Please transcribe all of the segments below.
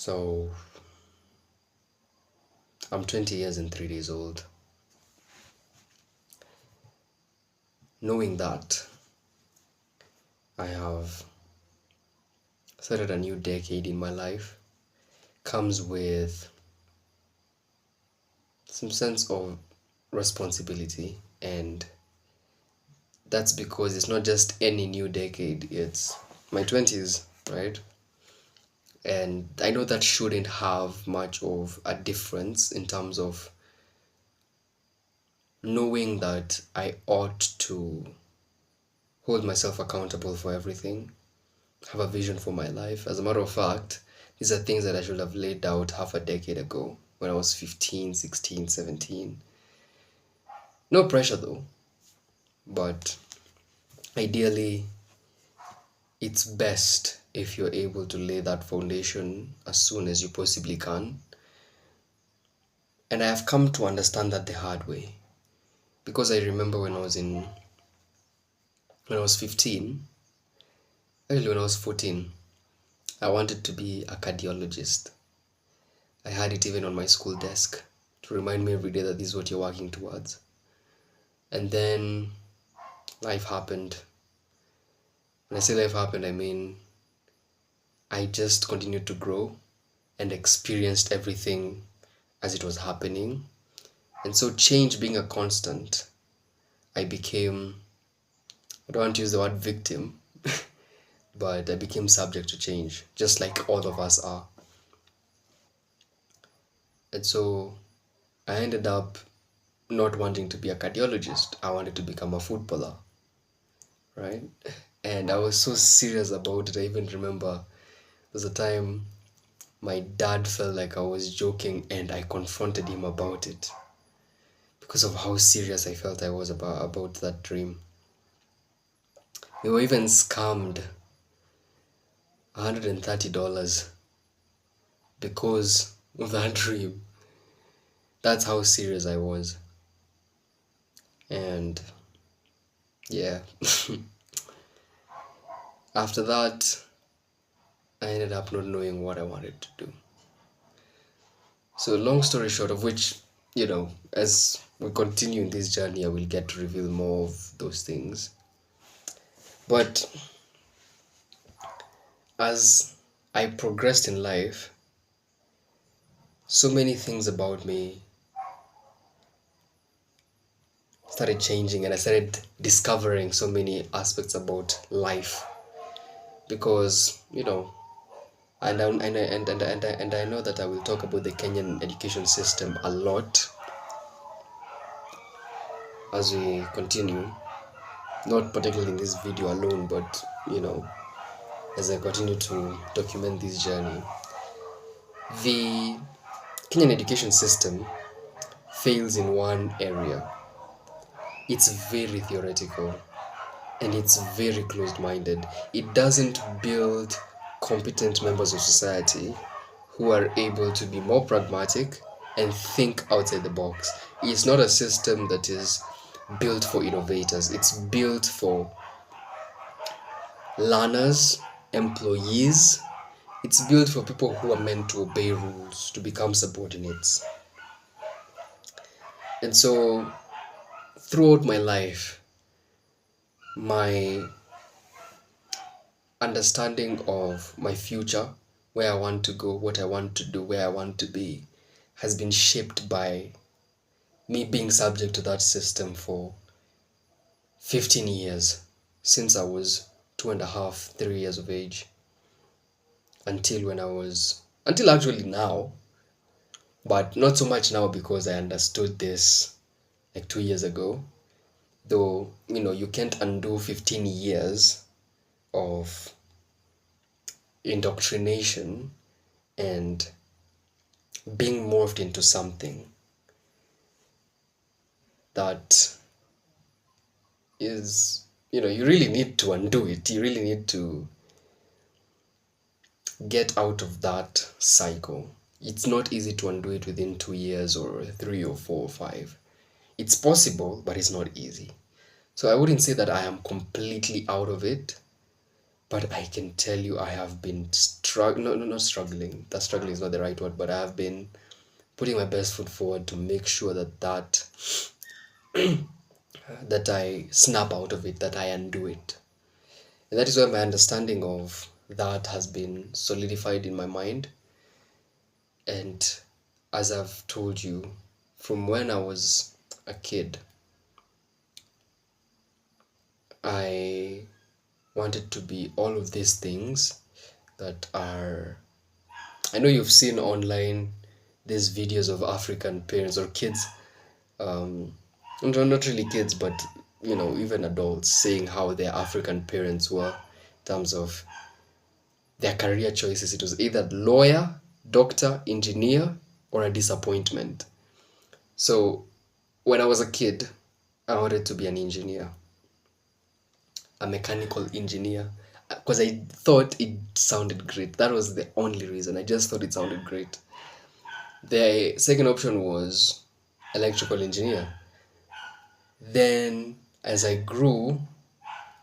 So I'm 20 years and 3 days old. Knowing that I have started a new decade in my life comes with some sense of responsibility, and that's because it's not just any new decade, it's my 20s, right? And I know that shouldn't have much of a difference in terms of knowing that I ought to hold myself accountable for everything, have a vision for my life. As a matter of fact, these are things that I should have laid out half a decade ago when I was 15, 16, 17. No pressure though, but ideally, it's best if you're able to lay that foundation as soon as you possibly can. And I have come to understand that the hard way. Because I remember when I was 15, actually when I was 14, I wanted to be a cardiologist. I had it even on my school desk to remind me every day that this is what you're working towards. And then life happened. When I say life happened, I mean I just continued to grow and experienced everything as it was happening. And so, change being a constant, I became, I don't want to use the word victim, but I became subject to change, just like all of us are. And so, I ended up not wanting to be a cardiologist. I wanted to become a footballer, right? And I was so serious about it. I even remember there was a time my dad felt like I was joking, and I confronted him about it because of how serious I felt I was about that dream. We were even scammed $130 because of that dream. That's how serious I was. And yeah, after that, I ended up not knowing what I wanted to do. So, long story short, of which, as we continue in this journey, I will get to reveal more of those things. But as I progressed in life, so many things about me started changing, and I started discovering so many aspects about life because and I know that I will talk about the Kenyan education system a lot as we continue, not particularly in this video alone, but as I continue to document this journey. The Kenyan education system fails in one area. It's very theoretical and it's very closed minded. It doesn't build competent members of society who are able to be more pragmatic and think outside the box. It's not a system that is built for innovators, it's built for learners, employees. It's built for people who are meant to obey rules, to become subordinates. And so, throughout my life, my understanding of my future, where I want to go, what I want to do, where I want to be, has been shaped by me being subject to that system for 15 years, since I was 2.5, 3 years of age, until actually now, but not so much now because I understood this like 2 years ago. Though, you can't undo 15 years of indoctrination and being morphed into something that is, you really need to undo it. You really need to get out of that cycle. It's not easy to undo it within 2 years or 3 or 4 or 5. It's possible, but it's not easy. So I wouldn't say that I am completely out of it, but I can tell you I have been no, no, not struggling. That struggling is not the right word, but I've been putting my best foot forward to make sure that I snap out of it, that I undo it. And that is where my understanding of that has been solidified in my mind. And as I've told you, from when I was a kid, I wanted to be all of these things that are. I know you've seen online these videos of African parents or kids, um, not really kids, but even adults saying how their African parents were in terms of their career choices. It was either lawyer, doctor, engineer, or a disappointment. So when I was a kid, I wanted to be an engineer, a mechanical engineer, because I thought it sounded great. That was the only reason. I just thought it sounded great. The second option was electrical engineer. Then, as I grew,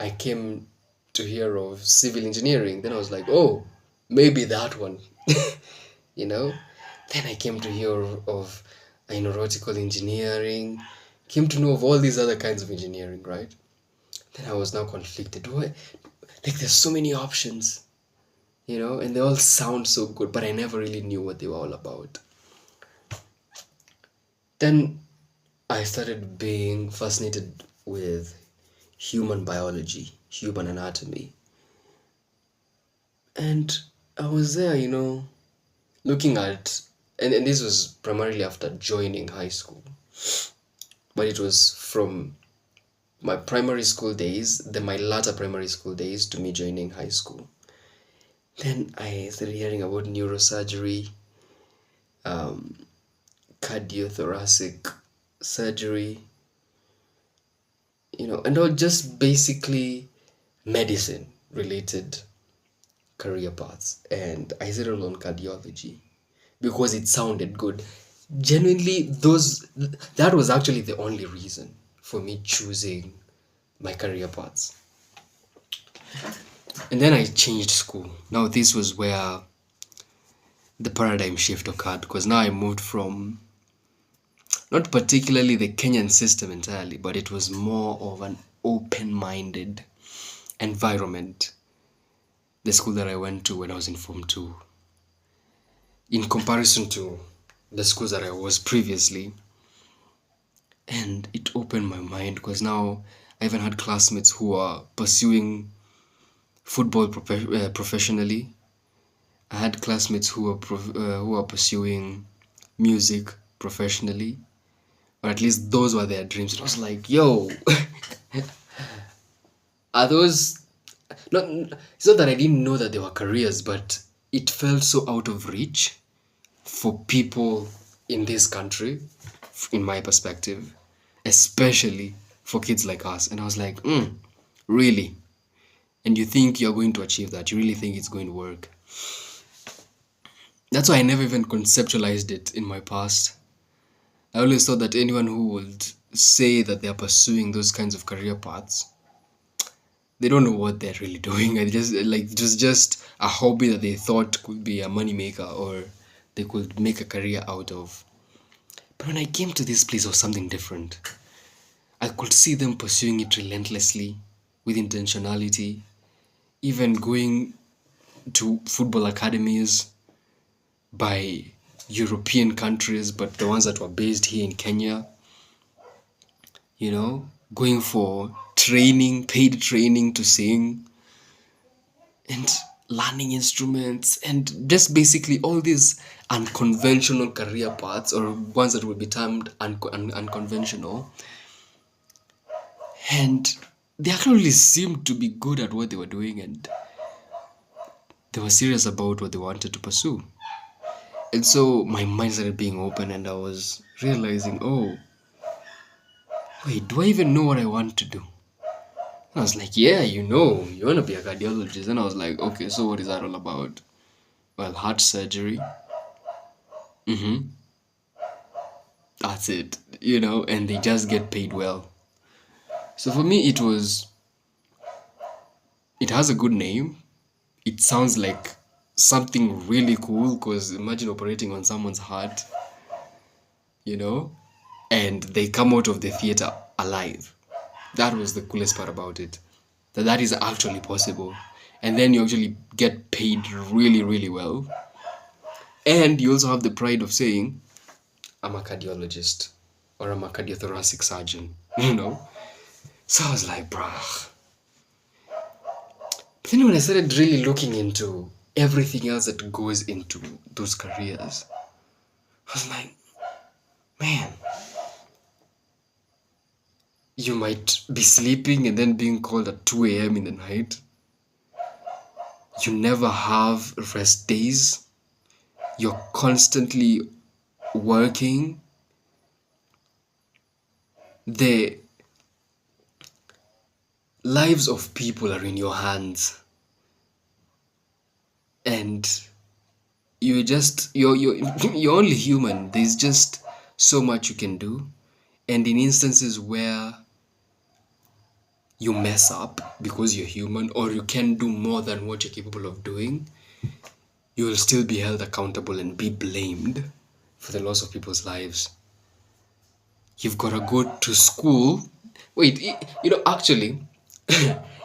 I came to hear of civil engineering. Then I was like, oh, maybe that one, you know. Then I came to hear of aeronautical engineering, came to know of all these other kinds of engineering, right? Then I was now conflicted. Why? Like, there's so many options, and they all sound so good, but I never really knew what they were all about. Then I started being fascinated with human biology, human anatomy. And I was there, looking at, and this was primarily after joining high school, but it was from my primary school days, then my latter primary school days to me joining high school. Then I started hearing about neurosurgery, cardiothoracic surgery, and all just basically medicine related career paths. And I settled on cardiology because it sounded good. Genuinely, that was actually the only reason for me choosing my career paths. And then I changed school. Now this was where the paradigm shift occurred, because now I moved from not particularly the Kenyan system entirely, but it was more of an open-minded environment. The school that I went to when I was in Form 2, in comparison to the schools that I was previously. And it opened my mind, because now I even had classmates who are pursuing football professionally. I had classmates who are pursuing music professionally, or at least those were their dreams. It was like, yo, are those not? It's not that I didn't know that they were careers, but it felt so out of reach for people in this country, in my perspective, especially for kids like us. And I was like, really? And you think you're going to achieve that? You really think it's going to work? That's why I never even conceptualized it in my past. I always thought that anyone who would say that they're pursuing those kinds of career paths, they don't know what they're really doing. And it was just a hobby that they thought could be a moneymaker, or they could make a career out of. But when I came to this place, it was something different. I could see them pursuing it relentlessly, with intentionality, even going to football academies by European countries, but the ones that were based here in Kenya, going for training, paid training to sing, and learning instruments, and just basically all these unconventional career paths, or ones that would be termed unconventional. And they actually seemed to be good at what they were doing, and they were serious about what they wanted to pursue. And so my mind started being open, and I was realizing, oh, wait, do I even know what I want to do? And I was like, yeah, you want to be a cardiologist. And I was like, okay, so what is that all about? Well, heart surgery. That's it, and they just get paid well. So for me, it has a good name. It sounds like something really cool, because imagine operating on someone's heart, and they come out of the theater alive. That was the coolest part about it. That is actually possible. And then you actually get paid really, really well. And you also have the pride of saying, I'm a cardiologist or I'm a cardiothoracic surgeon. So I was like, bruh. But then when I started really looking into everything else that goes into those careers, I was like, man, you might be sleeping and then being called at 2 a.m. in the night. You never have rest days. You're constantly working. The lives of people are in your hands. And you're only human. There's just so much you can do. And in instances where you mess up because you're human, or you can do more than what you're capable of doing, you will still be held accountable and be blamed for the loss of people's lives. You've got to go to school. Wait, actually,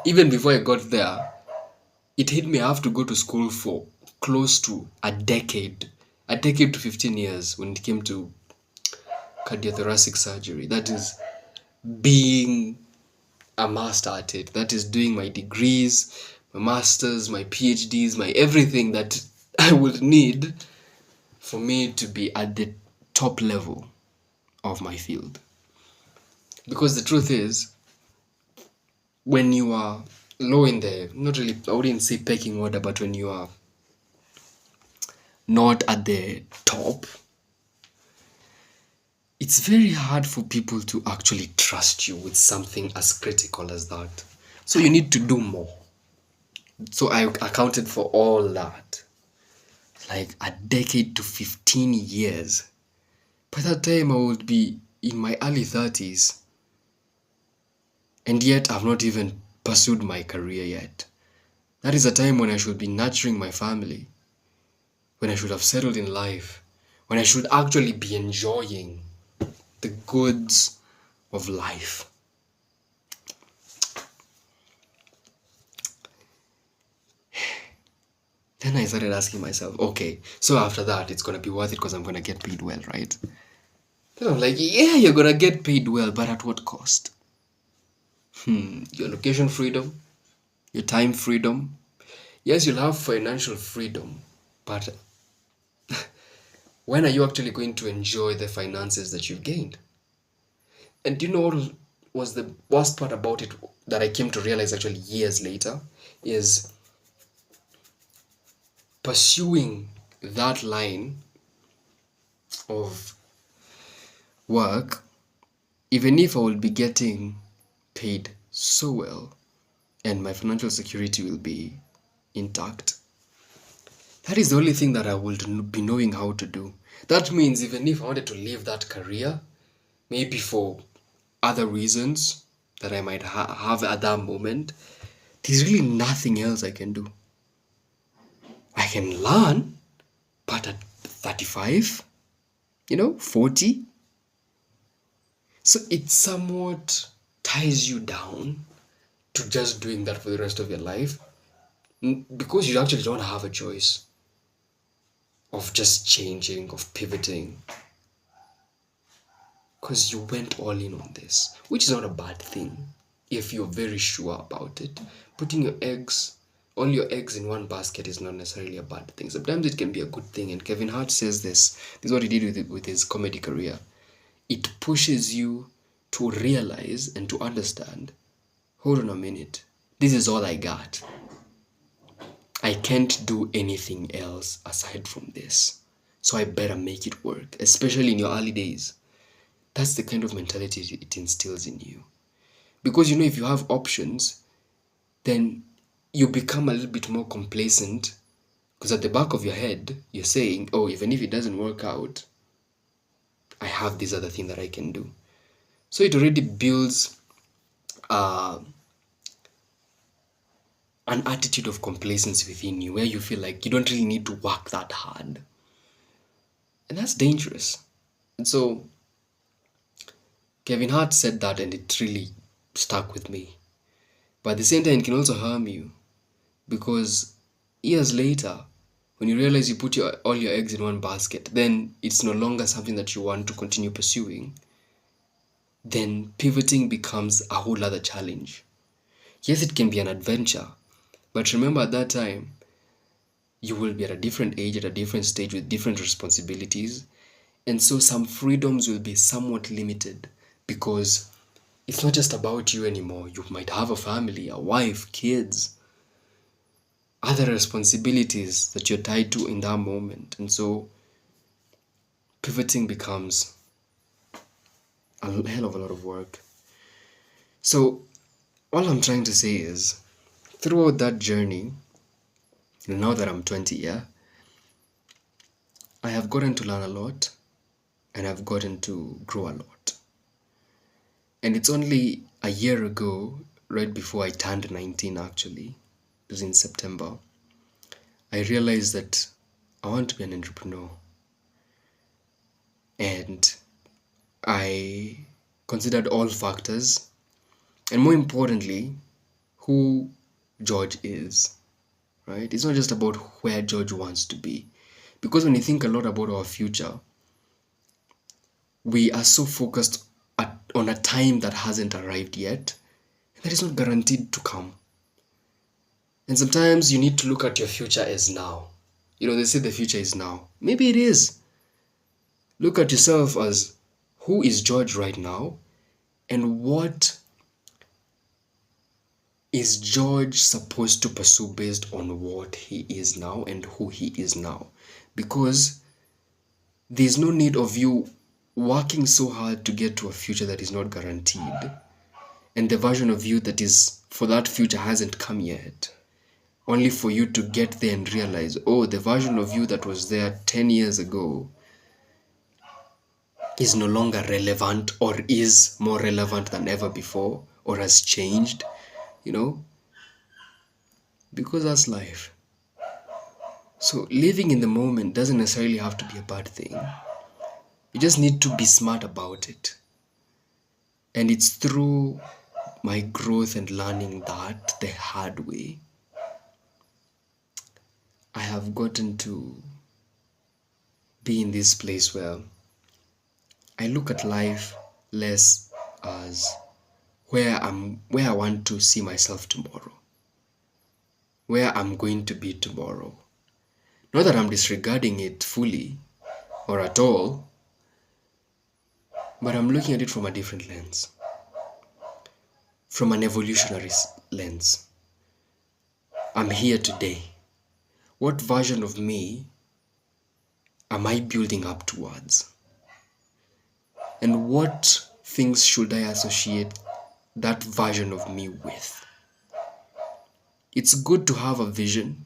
even before I got there, it hit me. I have to go to school for close to a decade to 15 years when it came to cardiothoracic surgery. That is being a master at it. That is doing my degrees, my masters, my PhDs, my everything that I would need for me to be at the top level of my field. Because the truth is, when you are low in the, not really, I wouldn't say pecking order, but when you are not at the top, it's very hard for people to actually trust you with something as critical as that. So you need to do more. So I accounted for all that. Like a decade to 15 years. By that time, I would be in my early 30s. And yet, I've not even pursued my career yet. That is a time when I should be nurturing my family. When I should have settled in life. When I should actually be enjoying the goods of life. Then I started asking myself, okay, so after that, it's going to be worth it because I'm going to get paid well, right? Then I'm like, yeah, you're going to get paid well, but at what cost? Your location freedom, your time freedom. Yes, you'll have financial freedom, but when are you actually going to enjoy the finances that you've gained? And do you know what was the worst part about it that I came to realize actually years later? Is pursuing that line of work, even if I will be getting paid so well and my financial security will be intact, that is the only thing that I would be knowing how to do. That means even if I wanted to leave that career, maybe for other reasons that I might have at that moment, there's really nothing else I can do. I can learn, but at 35, 40, so it somewhat ties you down to just doing that for the rest of your life, because you actually don't have a choice of just changing, of pivoting, because you went all in on this, which is not a bad thing if you're very sure about it. Putting all your eggs in one basket is not necessarily a bad thing. Sometimes it can be a good thing, and Kevin Hart says this is what he did with his comedy career. It pushes you to realize and to understand, hold on a minute, this is all I got. I can't do anything else aside from this. So I better make it work, especially in your early days. That's the kind of mentality it instills in you. Because if you have options, then you become a little bit more complacent, because at the back of your head, you're saying, oh, even if it doesn't work out, I have this other thing that I can do. So it already builds an attitude of complacency within you where you feel like you don't really need to work that hard. And that's dangerous. And so Kevin Hart said that, and it really stuck with me. But at the same time, it can also harm you because years later, when you realize you put all your eggs in one basket, then it's no longer something that you want to continue pursuing. Then pivoting becomes a whole other challenge. Yes, it can be an adventure, but remember at that time, you will be at a different age, at a different stage with different responsibilities. And so some freedoms will be somewhat limited because it's not just about you anymore. You might have a family, a wife, kids, other responsibilities that you're tied to in that moment. And so pivoting becomes a hell of a lot of work. So all I'm trying to say is throughout that journey, now that I'm 20, yeah, I have gotten to learn a lot and I've gotten to grow a lot. And it's only a year ago, right before I turned 19 actually, it was in September, I realized that I want to be an entrepreneur. And I considered all factors, and more importantly, who George is, right? It's not just about where George wants to be. Because when you think a lot about our future, we are so focused on a time that hasn't arrived yet, that is not guaranteed to come. And sometimes you need to look at your future as now. They say the future is now. Maybe it is. Look at yourself as who is George right now and what is George supposed to pursue based on what he is now and who he is now? Because there's no need of you working so hard to get to a future that is not guaranteed, and the version of you that is for that future hasn't come yet, only for you to get there and realize, oh, the version of you that was there 10 years ago is no longer relevant or is more relevant than ever before or has changed, because that's life. So living in the moment doesn't necessarily have to be a bad thing. You just need to be smart about it. And it's through my growth and learning that the hard way, I have gotten to be in this place where I look at life less as where I want to see myself tomorrow, where I'm going to be tomorrow. Not that I'm disregarding it fully or at all, but I'm looking at it from a different lens, from an evolutionary lens. I'm here today. What version of me am I building up towards? And what things should I associate that version of me with? It's good to have a vision.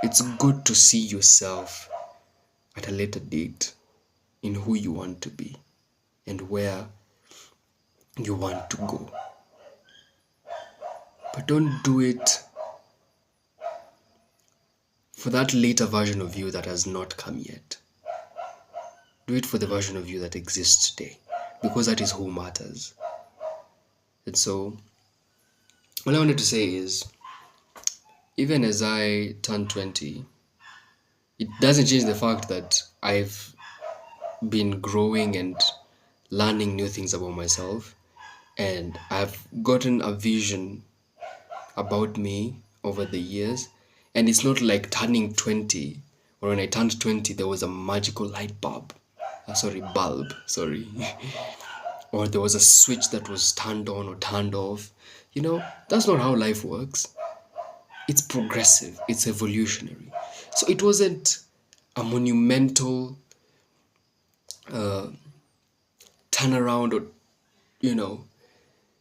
It's good to see yourself at a later date in who you want to be and where you want to go. But don't do it for that later version of you that has not come yet. Do it for the version of you that exists today, because that is who matters. And so, what I wanted to say is, even as I turn 20, it doesn't change the fact that I've been growing and learning new things about myself, and I've gotten a vision about me over the years. And it's not like turning 20, or when I turned 20 there was a magical light bulb, or there was a switch that was turned on or turned off. That's not how life works. It's progressive, it's evolutionary. So it wasn't a monumental turnaround or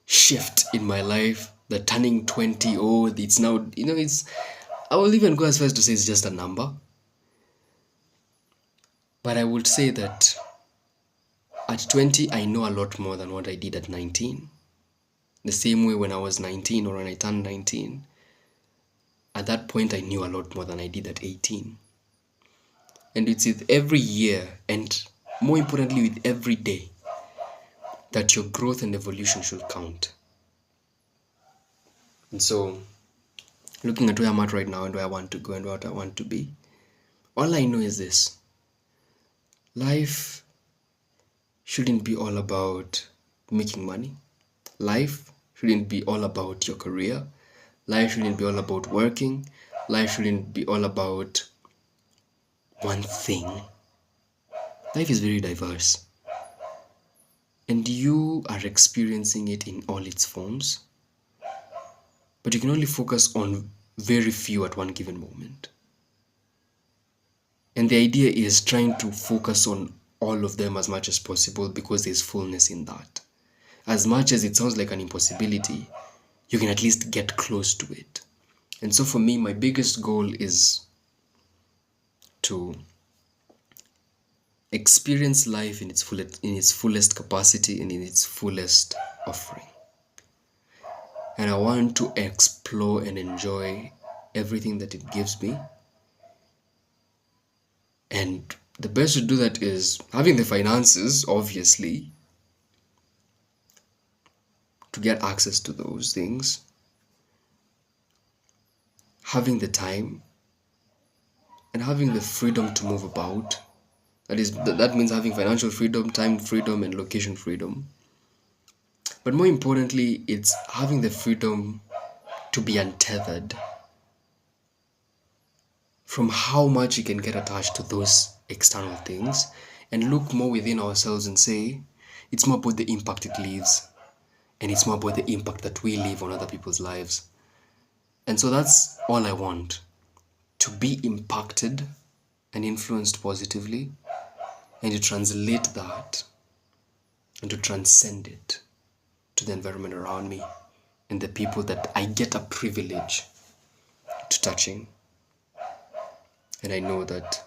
shift in my life. The turning 20, oh, it's now, I will even go as far as to say it's just a number. But I would say that at 20 I know a lot more than what I did at 19. The same way when I was 19 or when I turned 19, at that point I knew a lot more than I did at 18. And it's with every year, and more importantly with every day, that your growth and evolution should count. And so, looking at where I'm at right now and where I want to go and what I want to be, all I know is this: life shouldn't be all about making money. Life shouldn't be all about your career. Life shouldn't be all about working. Life shouldn't be all about one thing. Life is very diverse, and you are experiencing it in all its forms, but you can only focus on very few at one given moment. And the idea is trying to focus on all of them as much as possible, because there's fullness in that. As much as it sounds like an impossibility, you can at least get close to it. And so for me, my biggest goal is to experience life in its fullest capacity and in its fullest offering. And I want to explore and enjoy everything that it gives me. And the best to do that is having the finances, obviously, to get access to those things, having the time, and having the freedom to move about. That means having financial freedom, time freedom, and location freedom. But more importantly, it's having the freedom to be untethered from how much you can get attached to those external things, and look more within ourselves and say, it's more about the impact it leaves, and it's more about the impact that we leave on other people's lives. And so that's all I want: to be impacted and influenced positively, and to translate that and to transcend it to the environment around me and the people that I get a privilege to touching. And I know that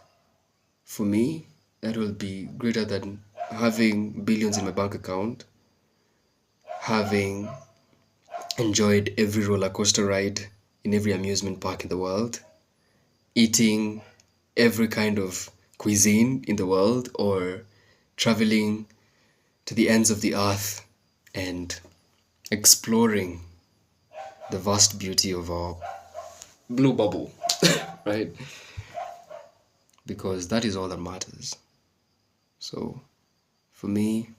for me, that will be greater than having billions in my bank account, having enjoyed every roller coaster ride in every amusement park in the world, eating every kind of cuisine in the world, or traveling to the ends of the earth and exploring the vast beauty of our blue bubble, right? Because that is all that matters. So for me,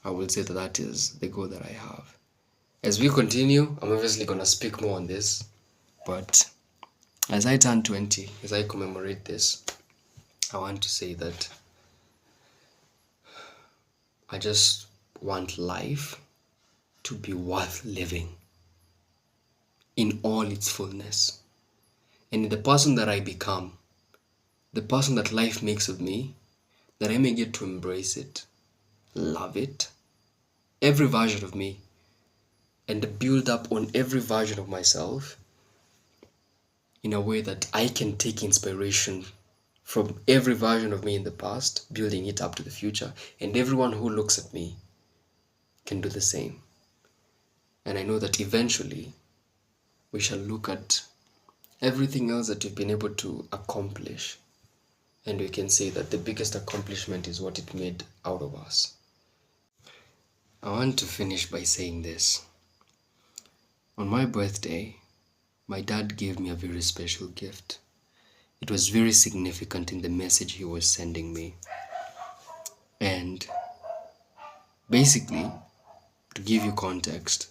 I will say that that is the goal that I have. As we continue, I'm obviously going to speak more on this, but as I turn 20, as I commemorate this, I want to say that I just want life to be worth living in all its fullness. And the person that I become, the person that life makes of me, that I may get to embrace it, love it, every version of me, and build up on every version of myself in a way that I can take inspiration from every version of me in the past, building it up to the future, and everyone who looks at me can do the same. And I know that eventually we shall look at everything else that we've been able to accomplish, and we can say that the biggest accomplishment is what it made out of us. I want to finish by saying this. On my birthday, my dad gave me a very special gift. It was very significant in the message he was sending me. And basically, to give you context,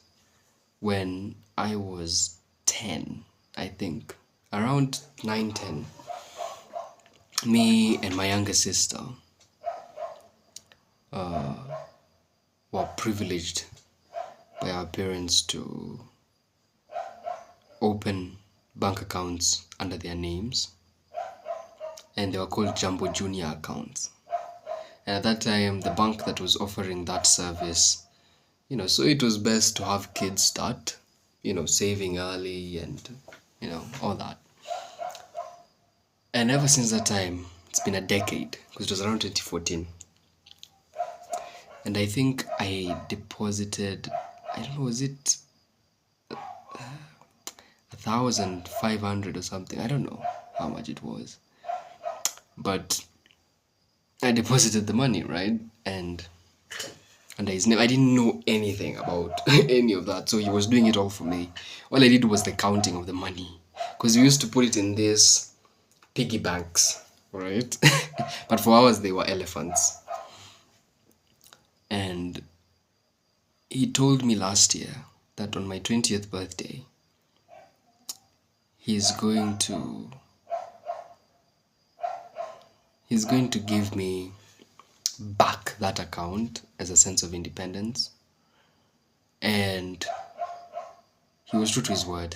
when I was 10, I think, around 9, 10, me and my younger sister were privileged by our parents to open bank accounts under their names, and they were called Jumbo Junior accounts. And at that time, the bank that was offering that service, so it was best to have kids start, saving early and, all that. And ever since that time, it's been a decade, because it was around 2014. And I think I deposited, I don't know, was it 1,500 or something. I don't know how much it was. But I deposited the money, right? And under his name. I didn't know anything about any of that. So he was doing it all for me. All I did was the counting of the money. Because we used to put it in these piggy banks, right? But for ours, they were elephants. And he told me last year that on my 20th birthday, he's going to give me back that account as a sense of independence. And he was true to his word,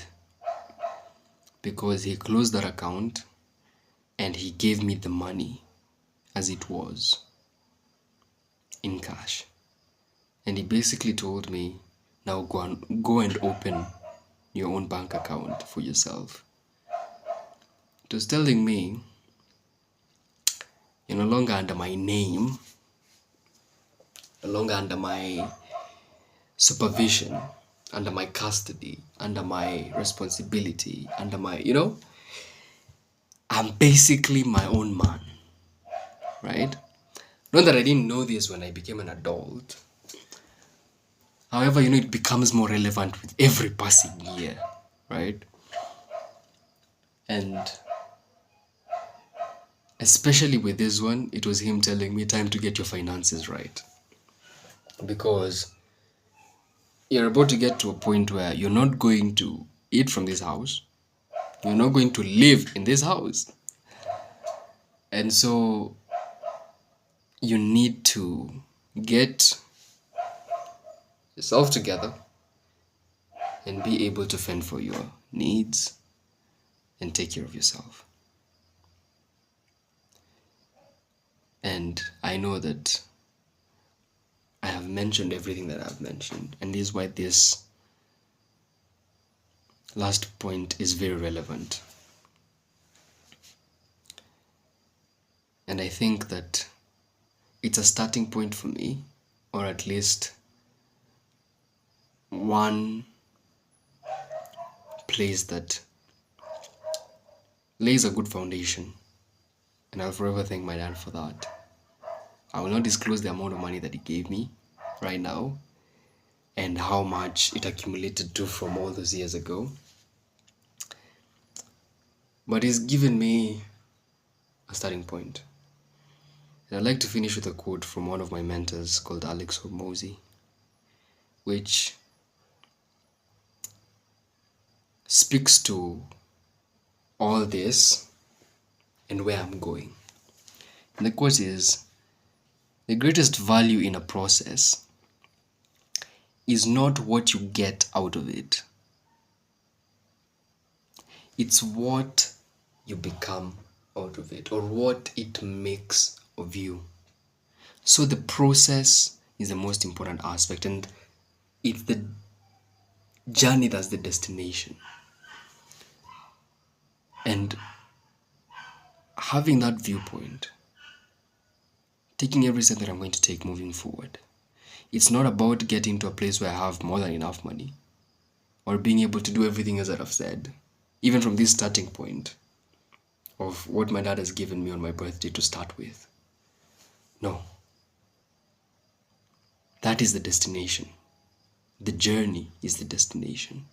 because he closed that account and he gave me the money as it was in cash. And he basically told me, now go and open your own bank account for yourself. It was telling me, you're no longer under my name, no longer under my supervision, under my custody, under my responsibility, under my, I'm basically my own man, right? Not that I didn't know this when I became an adult. However, it becomes more relevant with every passing year, right? And especially with this one, it was him telling me, time to get your finances right. Because you're about to get to a point where you're not going to eat from this house. You're not going to live in this house. And so you need to get yourself together and be able to fend for your needs and take care of yourself. And I know that I have mentioned everything that I've mentioned, and this is why this last point is very relevant. And I think that it's a starting point for me, or at least one place that lays a good foundation. And I'll forever thank my dad for that. I will not disclose the amount of money that he gave me right now and how much it accumulated to from all those years ago. But he's given me a starting point. And I'd like to finish with a quote from one of my mentors called Alex Hormozy, which speaks to all this and where I'm going. And the quote is, the greatest value in a process is not what you get out of it. It's what you become out of it, or what it makes of you. So the process is the most important aspect, and it's the journey that's the destination. And having that viewpoint, taking every step that I'm going to take moving forward, it's not about getting to a place where I have more than enough money or being able to do everything as I've said, even from this starting point of what my dad has given me on my birthday to start with. No. That is the destination. The journey is the destination.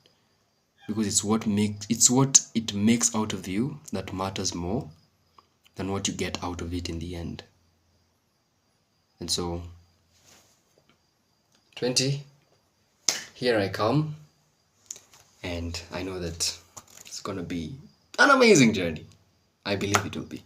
Because it's what it makes out of you that matters more than what you get out of it in the end. And so, 20, here I come. And I know that it's going to be an amazing journey. I believe it will be.